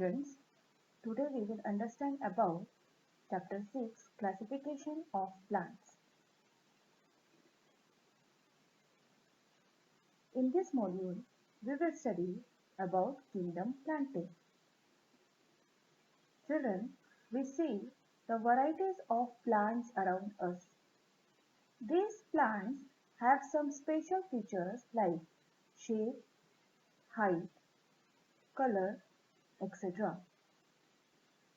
Children, today we will understand about Chapter 6 Classification of Plants. In this module, we will study about Kingdom Plantae. Children, we see the varieties of plants around us. These plants have some special features like shape, height, color, etc.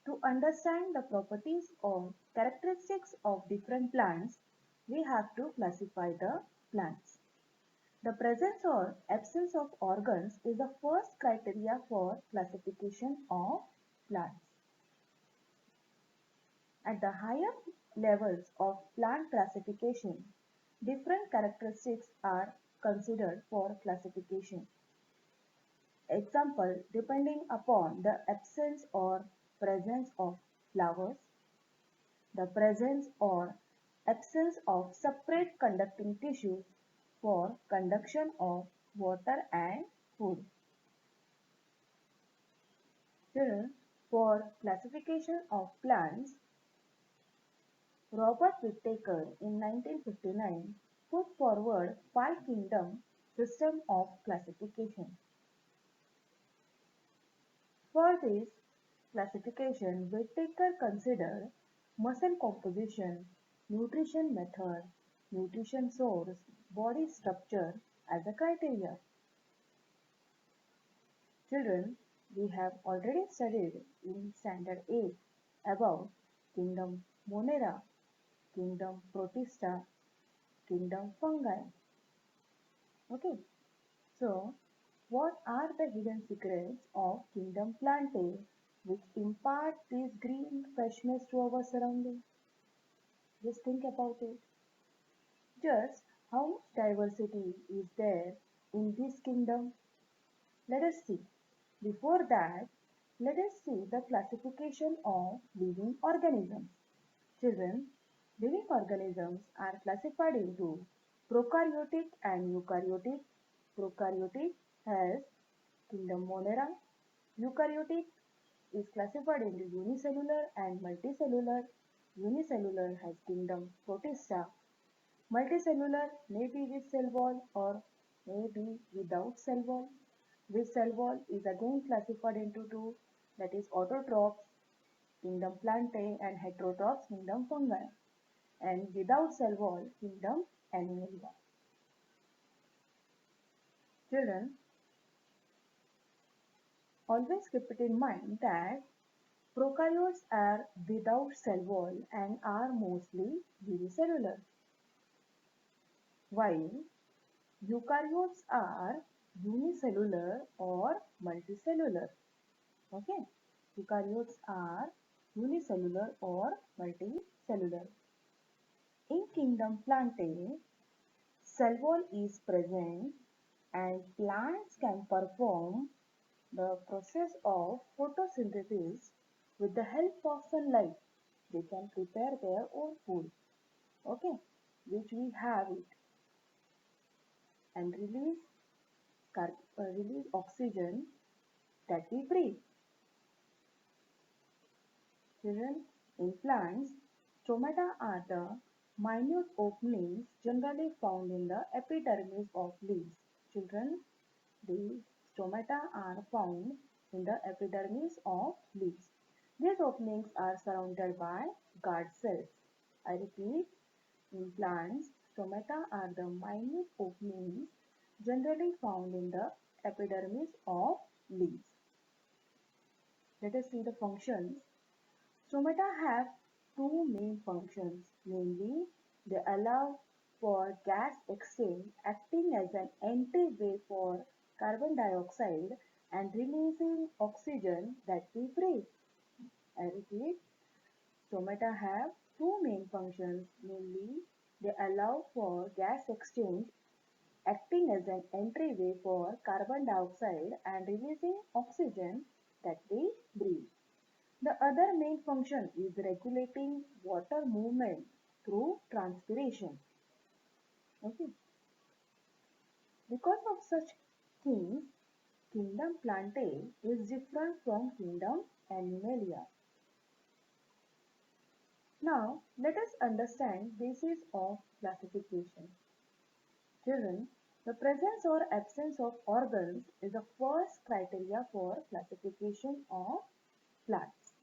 To understand the properties or characteristics of different plants, we have to classify the plants. The presence or absence of organs is the first criteria for classification of plants. At the higher levels of plant classification, different characteristics are considered for classification. Example, depending upon the absence or presence of flowers, the presence or absence of separate conducting tissues for conduction of water and food. Children, for classification of plants, Robert Whittaker in 1959 put forward five kingdom system of classification. For this classification, Whittaker considered muscle composition, nutrition method, nutrition source, body structure as a criteria. Children, we have already studied in Standard 8 about Kingdom Monera, Kingdom Protista, Kingdom Fungi. Okay, so what are the hidden secrets of Kingdom Plantae which impart this green freshness to our surroundings? Just think about it. Just how much diversity is there in this kingdom? Let us see. Before that, let us see the classification of living organisms. Children, living organisms are classified into prokaryotic and eukaryotic. Prokaryotic has kingdom Monera. Eukaryotic is classified into unicellular and multicellular. Unicellular has kingdom Protista. Multicellular may be with cell wall or may be without cell wall. With cell wall is again classified into two, that is autotrophs, kingdom Plantae, and heterotrophs, kingdom Fungi, and without cell wall, kingdom Animalia. Children, always keep it in mind that prokaryotes are without cell wall and are mostly unicellular, while eukaryotes are unicellular or multicellular. Okay, eukaryotes are unicellular or multicellular. In kingdom Plantae, cell wall is present and plants can perform the process of photosynthesis with the help of sunlight. They can prepare their own food, okay, which we have it, and release oxygen that we breathe. Children, in plants, stomata are the minute openings generally found in the epidermis of leaves. Children, the stomata are found in the epidermis of leaves. These openings are surrounded by guard cells. I repeat, in plants, stomata are the minute openings generally found in the epidermis of leaves. Let us see the functions. Stomata have two main functions, namely they allow for gas exchange acting as an entryway for carbon dioxide and releasing oxygen that we breathe. I repeat, stomata have two main functions, namely they allow for gas exchange acting as an entryway for carbon dioxide and releasing oxygen that we breathe. The other main function is regulating water movement through transpiration. Okay. Because of such things, kingdom Plantae is different from kingdom Animalia. Now, let us understand basis of classification. Children, the presence or absence of organs is the first criteria for classification of plants.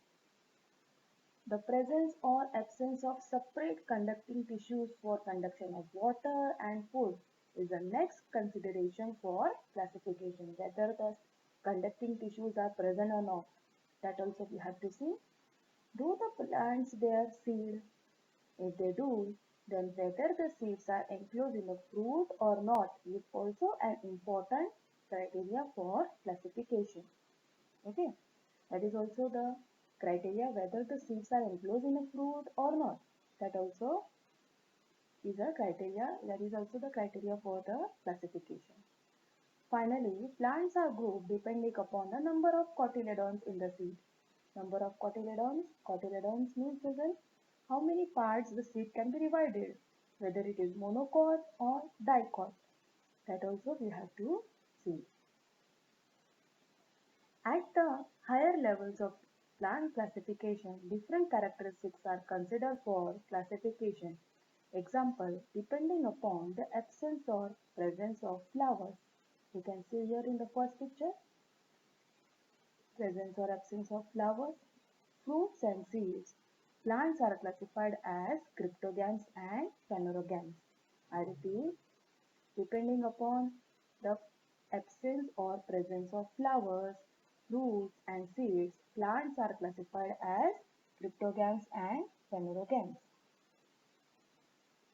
The presence or absence of separate conducting tissues for conduction of water and food is the next consideration for classification, whether the conducting tissues are present or not. That also we have to see. Do the plants bear seed? If they do, then whether the seeds are enclosed in a fruit or not is also an important criteria for classification. Okay, that is also the criteria whether the seeds are enclosed in a fruit or not. That also is a criteria, that is also the criteria for the classification. Finally, plants are grouped depending upon the number of cotyledons in the seed. Number of cotyledons. Cotyledons means children, how many parts the seed can be divided, whether it is monocot or dicot. That also we have to see. At the higher levels of plant classification, different characteristics are considered for classification. Example, depending upon the absence or presence of flowers. You can see here in the first picture, presence or absence of flowers. Fruits and seeds. Plants are classified as cryptogams and phanerogams. I repeat, depending upon the absence or presence of flowers, fruits and seeds, plants are classified as cryptogams and phanerogams.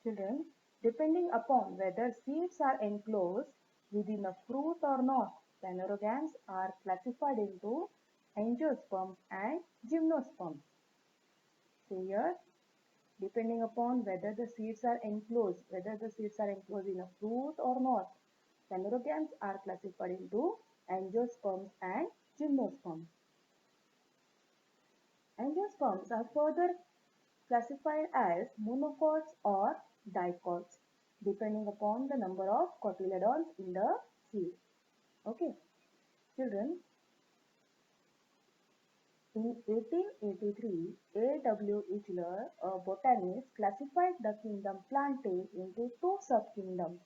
Children, depending upon whether seeds are enclosed within a fruit or not, phanerogams are classified into angiosperms and gymnosperms. So here, depending upon whether the seeds are enclosed, in a fruit or not, phanerogams are classified into angiosperms and gymnosperms. Angiosperms are further classified as monocots or dicots, depending upon the number of cotyledons in the seed. Okay, children, in 1883, A.W. Eichler, a botanist, classified the kingdom Plantae into two subkingdoms,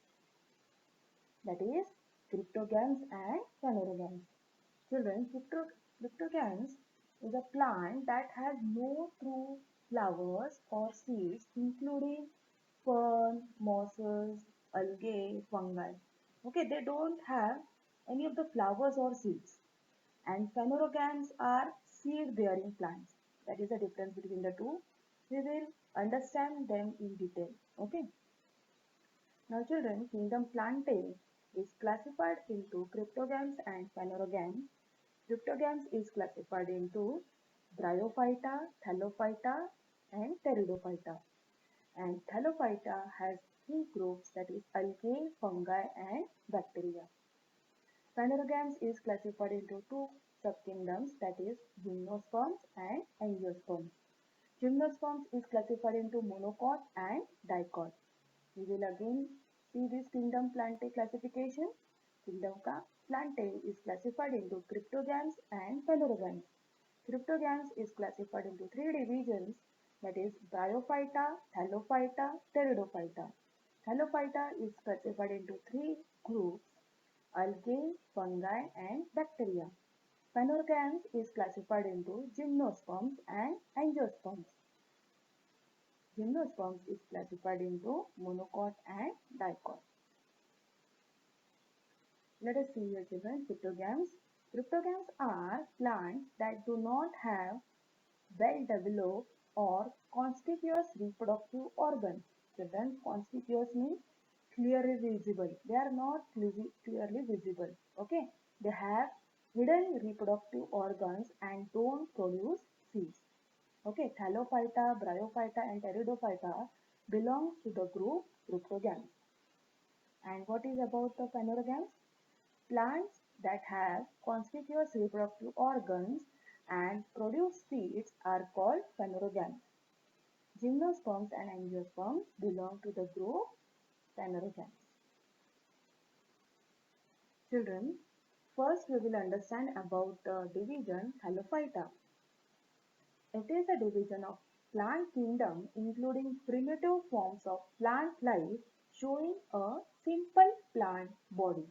that is, cryptogams and phanerogams. Children, cryptogams is a plant that has no true flowers or seeds, including fern, mosses, algae, fungi. Okay, they don't have any of the flowers or seeds. And phanerogams are seed-bearing plants. That is the difference between the two. We will understand them in detail. Okay. Now children, kingdom Plantae is classified into cryptogams and phanerogams. Cryptogams is classified into Bryophyta, Thallophyta and Pteridophyta. And Thallophyta has three groups, that is algae, fungi and bacteria. Phanerogams is classified into two subkingdoms, that is gymnosperms and angiosperms. Gymnosperms is classified into monocot and dicot. We will again see this kingdom Plantae classification. Kingdom Plantae is classified into cryptogams and phanerogams. Cryptogams is classified into three divisions, that is Bryophyta, Thallophyta, Pteridophyta. Thallophyta is classified into three groups, algae, fungi and bacteria. Phanerogams is classified into gymnosperms and angiosperms. Gymnosperms is classified into monocot and dicot. Let us see here children, cryptogams. Cryptogams are plants that do not have well-developed or conspicuous reproductive organs. Children, conspicuous means clearly visible. They are not clearly visible. Okay, they have hidden reproductive organs and don't produce seeds. Okay, Thallophyta, Bryophyta and Pteridophyta belongs to the group cryptogams. And what is about the phanerogams? Plants that have conspicuous reproductive organs and produce seeds are called phanerogams. Gymnosperms and angiosperms belong to the group phanerogams. Children, First, we will understand about the division Thallophyta. It is a division of plant kingdom including primitive forms of plant life showing a simple plant body.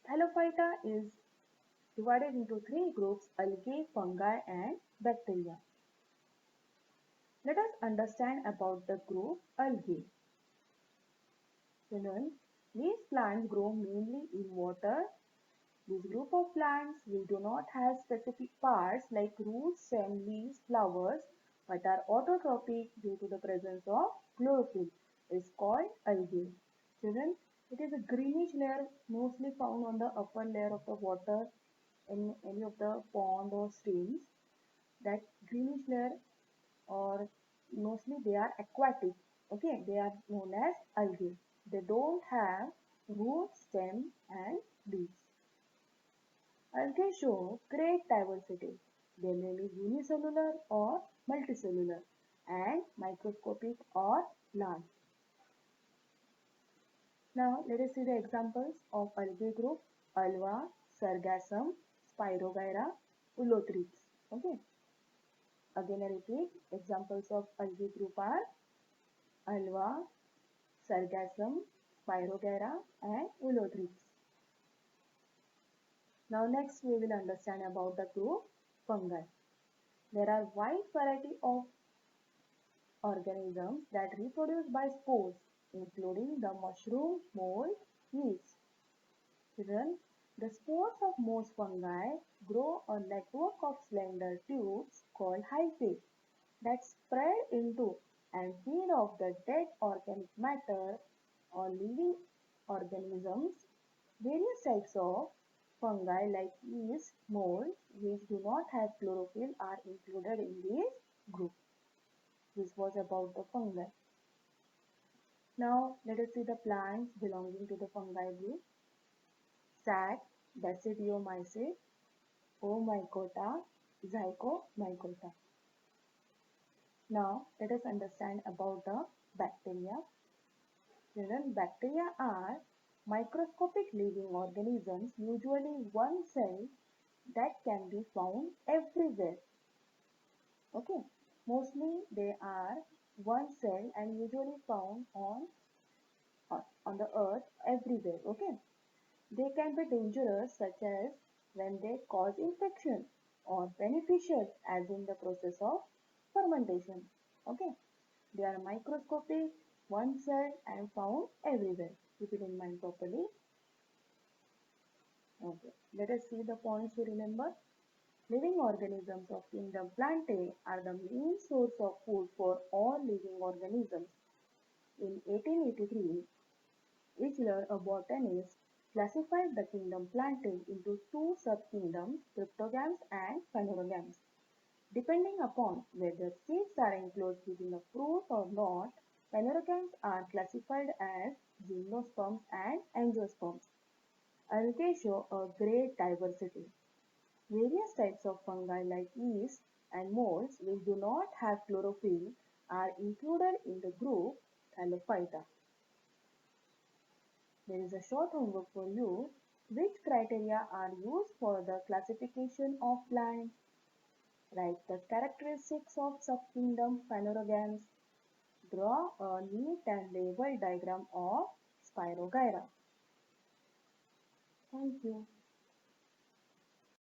Thallophyta is divided into three groups: algae, fungi and bacteria. Let us understand about the group algae. Children, these plants grow mainly in water. This group of plants which do not have specific parts like roots, stem, leaves, flowers but are autotrophic due to the presence of chlorophyll is called algae. Children, it is a greenish layer mostly found on the upper layer of the water in any of the pond or streams. That greenish layer, or mostly they are aquatic. Okay, they are known as algae. They don't have roots, stem and leaves. Algae show great diversity. They may be unicellular or multicellular and microscopic or large. Now let us see the examples of algae group: Ulva, Sargassum, Spirogyra, Ulothrix. Okay. Again I repeat, examples of algae group are Ulva, Sargassum, Spirogyra and Ulothrix. Now next we will understand about the group fungi. There are wide variety of organisms that reproduce by spores, including the mushroom, mold, yeast. Children, the spores of most fungi grow a network of slender tubes called hyphae that spread into and feed off the dead organic matter or living organisms. Various types of fungi like yeast, mold, which do not have chlorophyll are included in this group. This was about the fungi. Now let us see the plants belonging to the fungi group. Sac, Basidiomyces, Omycota, Zygomycota. Now let us understand about the bacteria. Children, bacteria are microscopic living organisms, usually one cell, that can be found everywhere. Okay, mostly they are one cell and usually found on the earth everywhere. Okay, they can be dangerous such as when they cause infection or beneficial as in the process of fermentation. Okay, they are microscopic, one cell and found everywhere. Keep it in mind properly. Okay, let us see the points to remember. Living organisms of kingdom Plantae are the main source of food for all living organisms. In 1883, Eichler, a botanist, classified the kingdom Plantae into two subkingdoms, cryptogams and phanerogams. Depending upon whether seeds are enclosed within a fruit or not, phanerogams are classified as gymnosperms and angiosperms. Algae show a great diversity. Various types of fungi like yeast and molds which do not have chlorophyll are included in the group Thallophyta. There is a short homework for you. Which criteria are used for the classification of plants? Write the characteristics of subkingdom phanerogams. Draw a neat and labeled diagram of Spirogyra. Thank you.